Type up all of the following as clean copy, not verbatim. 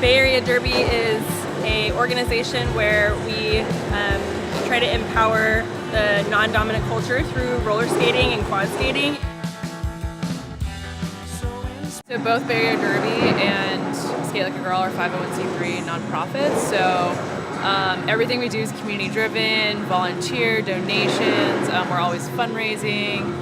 Bay Area Derby is an organization where we try to empower the non-dominant culture through roller skating and quad skating. So both Bay Area Derby and Skate Like a Girl are 501c3 nonprofits. So everything we do is community driven, volunteer, donations. We're always fundraising.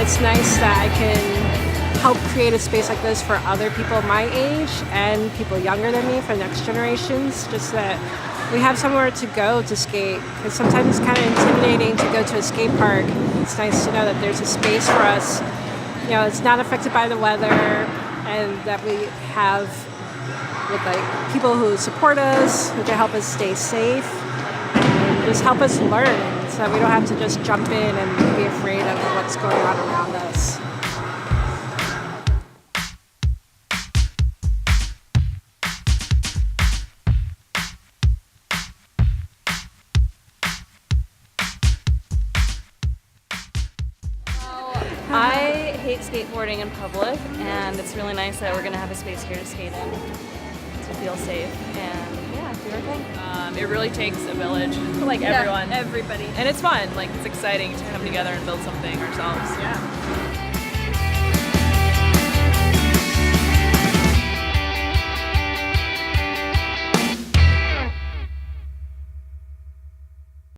It's nice that I can help create a space like this for other people my age and people younger than me, for next generations, just that we have somewhere to go to skate, because sometimes it's kind of intimidating to go to a skate park. It's nice to know that there's a space for us, you know, it's not affected by the weather, and that we have with like people who support us, who can help us stay safe and just help us learn, so that we don't have to just jump in and be afraid of what's going on around us. I hate skateboarding in public, and it's really nice that we're going to have a space here to skate in, to feel safe, and yeah, do our thing. It really takes a village, like everyone. Everybody. And it's fun, like it's exciting to come together and build something ourselves. Yeah.